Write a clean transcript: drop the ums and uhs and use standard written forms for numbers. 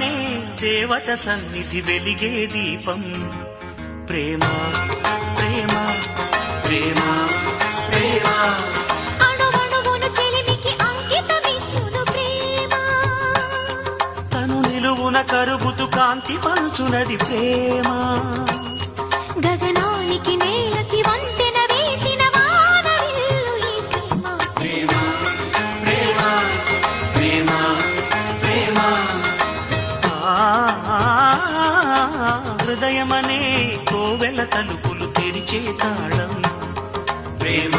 హృదయమనే దేవత సన్నిధి వెలిగే దీపం ప్రేమ ప్రేమ ప్రేమ ప్రేమ అణువణువున చెలిమికి అంకితమిచ్చును ప్రేమ తను నిలువున కరుగుతు కాంతి పంచునది ప్రేమ గగనానికి నేలకి వంతెన వేసిన వానవిల్లు ఈ ప్రేమ ప్రేమ ప్రేమ ప్రేమ హృదయమనే కోవెల తలుపులు తెరిచే తాళం ప్రేమ